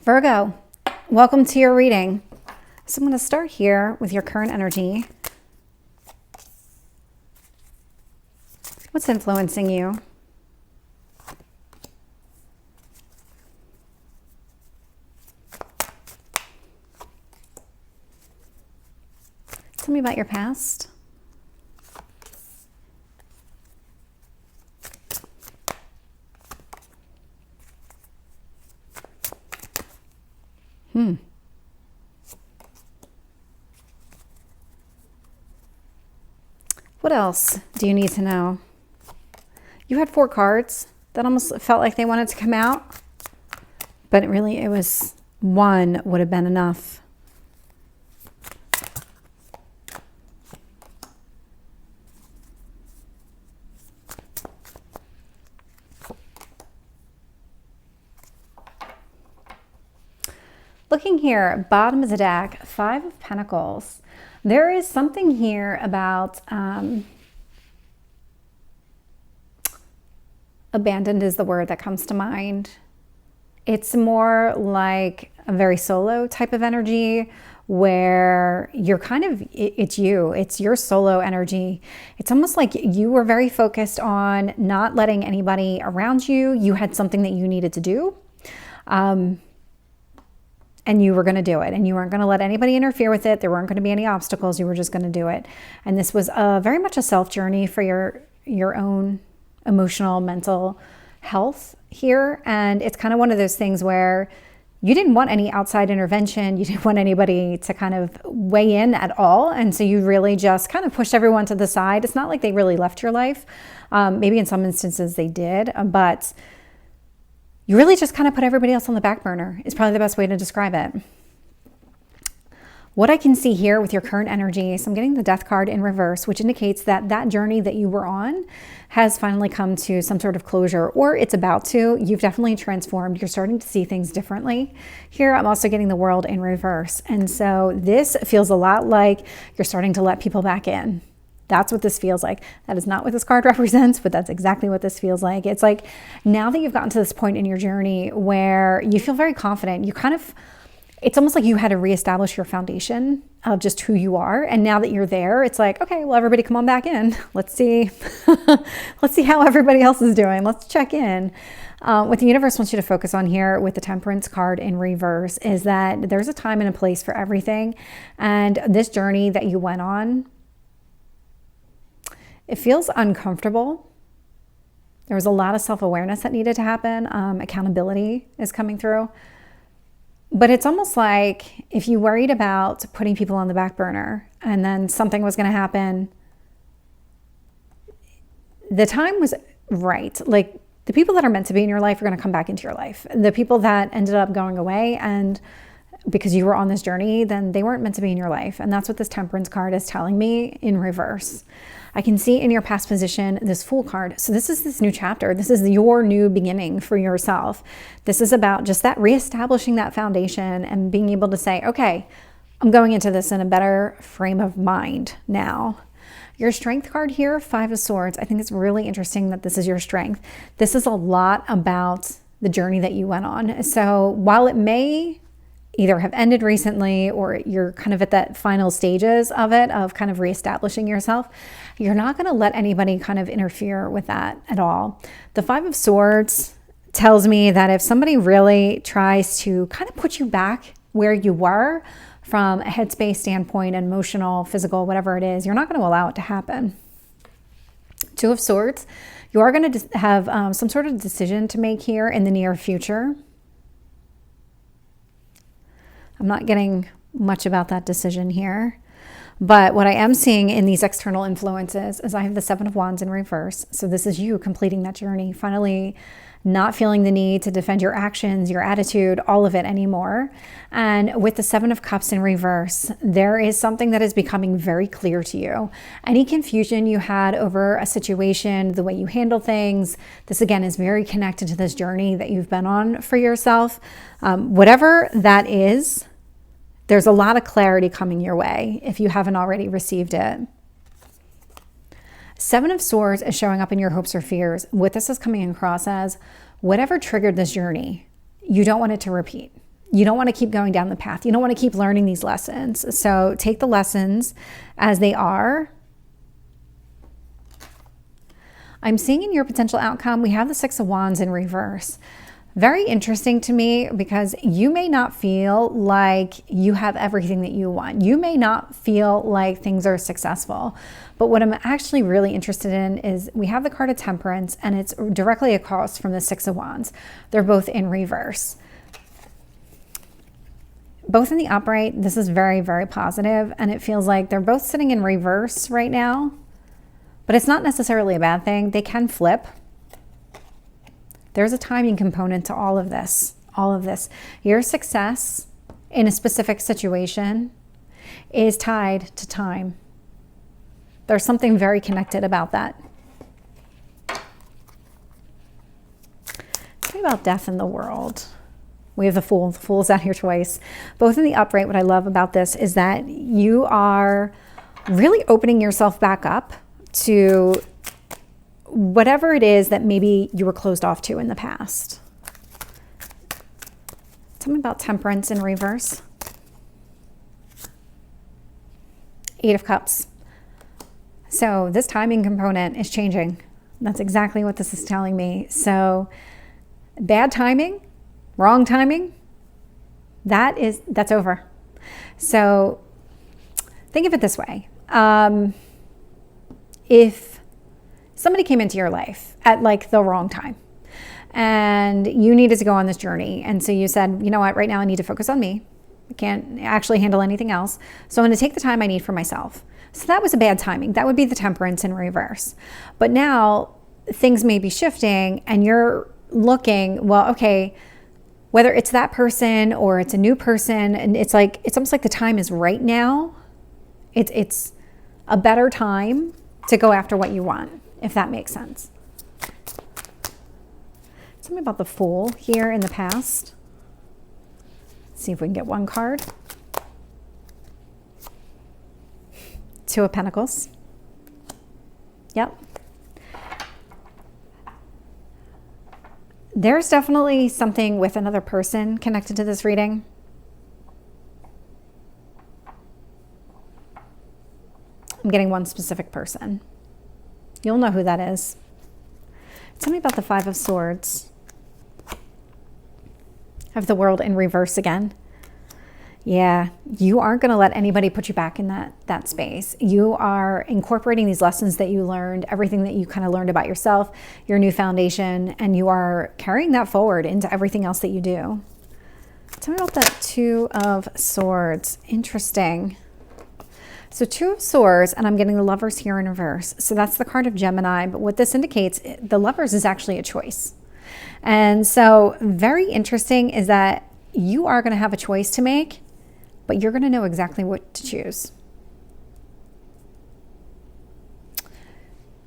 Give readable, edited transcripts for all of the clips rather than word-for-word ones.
Virgo, welcome to your reading. So I'm going to start here with your current energy. What's influencing you? Tell me about your past. What else do you need to know? You had 4 cards that almost felt like they wanted to come out, but it was one would have been enough. Looking here, bottom of the deck, 5 of Pentacles. There is something here about abandoned is the word that comes to mind. It's more like a very solo type of energy where you're it's your solo energy. It's almost like you were very focused on not letting anybody around you. You had something that you needed to do. And you were going to do it, and you weren't going to let anybody interfere with it. There weren't going to be any obstacles. You were just going to do it. And this was very much a self journey for your own emotional, mental health here. And it's kind of one of those things where you didn't want any outside intervention. You didn't want anybody to kind of weigh in at all. And so you really just kind of pushed everyone to the side. It's not like they really left your life. Maybe in some instances they did, but you really just kind of put everybody else on the back burner is probably the best way to describe it. What I can see here with your current energy, so I'm getting the Death card in reverse, which indicates that that journey that you were on has finally come to some sort of closure, or it's about to. You've definitely transformed. You're starting to see things differently. Here, I'm also getting the World in reverse. And so this feels a lot like you're starting to let people back in. That's what this feels like. That is not what this card represents, but that's exactly what this feels like. It's like now that you've gotten to this point in your journey where you feel very confident, it's almost like you had to reestablish your foundation of just who you are. And now that you're there, it's like, okay, well, everybody come on back in. Let's see. Let's see how everybody else is doing. Let's check in. What the universe wants you to focus on here with the Temperance card in reverse is that there's a time and a place for everything. And this journey that you went on, it feels uncomfortable. There was a lot of self-awareness that needed to happen. Accountability is coming through. But it's almost like if you worried about putting people on the back burner and then something was going to happen, the time was right. Like the people that are meant to be in your life are going to come back into your life. The people that ended up going away and because you were on this journey, then they weren't meant to be in your life. And that's what this Temperance card is telling me in reverse. I can see in your past position this Fool card. So this is this new chapter. This is your new beginning for yourself. This is about just that reestablishing that foundation and being able to say, okay, I'm going into this in a better frame of mind now. Your Strength card here, 5 of Swords. I think it's really interesting that this is your strength. This is a lot about the journey that you went on. So while it may either have ended recently or you're kind of at that final stages of it, of kind of reestablishing yourself, you're not going to let anybody kind of interfere with that at all. The 5 of Swords tells me that if somebody really tries to kind of put you back where you were from a headspace standpoint, emotional, physical, whatever it is, you're not going to allow it to happen. 2 of Swords, you are going to have some sort of decision to make here in the near future. I'm not getting much about that decision here. But what I am seeing in these external influences is I have the 7 of Wands in reverse. So this is you completing that journey, finally not feeling the need to defend your actions, your attitude, all of it anymore. And with the 7 of Cups in reverse, there is something that is becoming very clear to you. Any confusion you had over a situation, the way you handle things, this again is very connected to this journey that you've been on for yourself. Whatever that is, there's a lot of clarity coming your way if you haven't already received it. 7 of Swords is showing up in your hopes or fears. What this is coming across as, whatever triggered this journey, you don't want it to repeat. You don't want to keep going down the path. You don't want to keep learning these lessons. So take the lessons as they are. I'm seeing in your potential outcome, we have the Six of Wands in reverse. Very interesting to me because you may not feel like you have everything that you want. You may not feel like things are successful. But what I'm actually really interested in is we have the card of Temperance, and it's directly across from the Six of Wands. They're both in reverse. Both in the upright, this is very, very positive, and it feels like they're both sitting in reverse right now, but it's not necessarily a bad thing. They can flip. There's a timing component to all of this, Your success in a specific situation is tied to time. There's something very connected about that. Tell me about death in the world. We have the Fool. The Fool's out here twice. Both in the upright, what I love about this is that you are really opening yourself back up to whatever it is that maybe you were closed off to in the past. Tell me about Temperance in reverse. Eight of Cups. So this timing component is changing. That's exactly what this is telling me. So bad timing, wrong timing, that's over. So think of it this way. If somebody came into your life at like the wrong time and you needed to go on this journey, and so you said, you know what, right now I need to focus on me. I can't actually handle anything else. So I'm going to take the time I need for myself. So that was a bad timing. That would be the Temperance in reverse. But now things may be shifting and you're looking, well, okay, whether it's that person or it's a new person, and it's almost like the time is right now. It's a better time to go after what you want, if that makes sense. Tell me about the Fool here in the past. Let's see if we can get one card. Two of Pentacles. Yep. There's definitely something with another person connected to this reading. I'm getting one specific person. You'll know who that is. Tell me about the Five of Swords. I have the World in reverse again. Yeah, you aren't going to let anybody put you back in that space. You are incorporating these lessons that you learned, everything that you kind of learned about yourself, your new foundation, and you are carrying that forward into everything else that you do. Tell me about that Two of Swords. Interesting. So Two of Swords, and I'm getting the Lovers here in reverse. So that's the card of Gemini, but what this indicates, the Lovers is actually a choice. And so very interesting is that you are going to have a choice to make, but you're going to know exactly what to choose.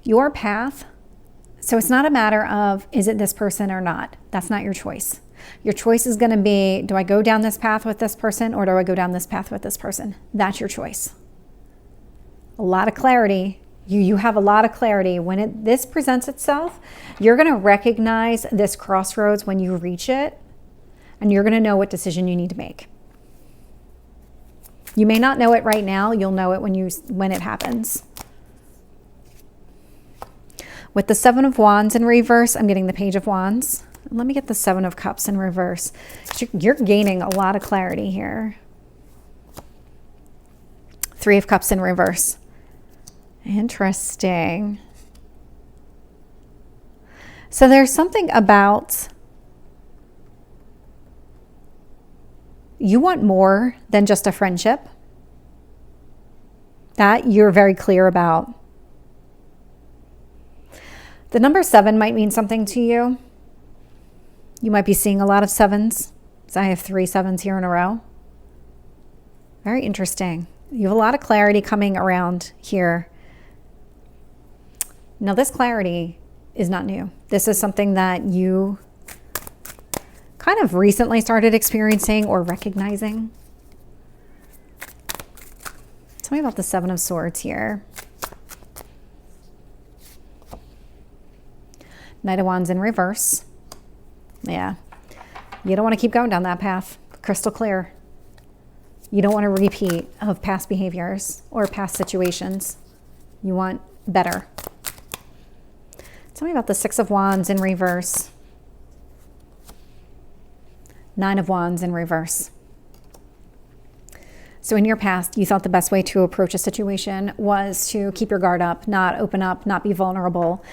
Your path, so it's not a matter of, is it this person or not? That's not your choice. Your choice is going to be, do I go down this path with this person or do I go down this path with this person? That's your choice. A lot of clarity. You have a lot of clarity. When this presents itself, you're going to recognize this crossroads when you reach it, and you're going to know what decision you need to make. You may not know it right now. You'll know it when it happens. With the Seven of Wands in reverse, I'm getting the Page of Wands. Let me get the Seven of Cups in reverse. You're gaining a lot of clarity here. Three of Cups in reverse. Interesting. So there's something about you want more than just a friendship. That you're very clear about. The number 7 might mean something to you. You might be seeing a lot of 7s. So I have 3 7s here in a row. Very interesting. You have a lot of clarity coming around here. Now this clarity is not new. This is something that you kind of recently started experiencing or recognizing. Tell me about the Seven of Swords here. Knight of Wands in reverse. Yeah. You don't want to keep going down that path. crystal clear. You don't want a repeat of past behaviors or past situations. You want better. Tell me about the Six of Wands in reverse. Nine of Wands in reverse. So in your past, you thought the best way to approach a situation was to keep your guard up, not open up, not be vulnerable.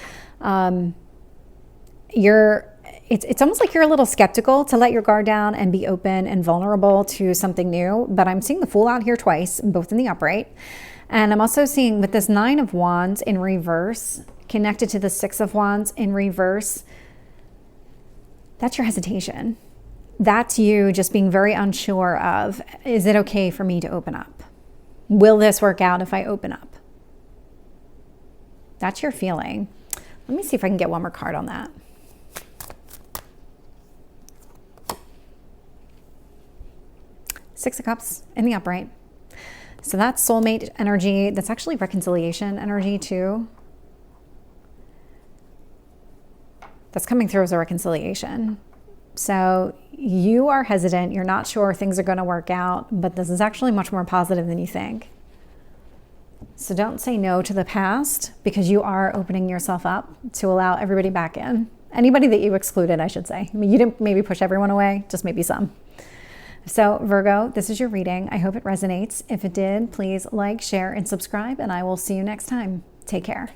It's almost like you're a little skeptical to let your guard down and be open and vulnerable to something new. But I'm seeing the Fool out here twice, both in the upright. And I'm also seeing with this Nine of Wands in reverse, connected to the Six of Wands in reverse, that's your hesitation. That's you just being very unsure of, is it okay for me to open up? Will this work out if I open up? That's your feeling. Let me see if I can get one more card on that. Six of Cups in the upright. So that's soulmate energy. That's actually reconciliation energy too. That's coming through as a reconciliation. So you are hesitant. You're not sure things are going to work out, but this is actually much more positive than you think. So don't say no to the past, because you are opening yourself up to allow everybody back in. Anybody that you excluded, I should say. I mean, you didn't maybe push everyone away, just maybe some. So Virgo, this is your reading. I hope it resonates. If it did, please like, share, and subscribe, and I will see you next time. Take care.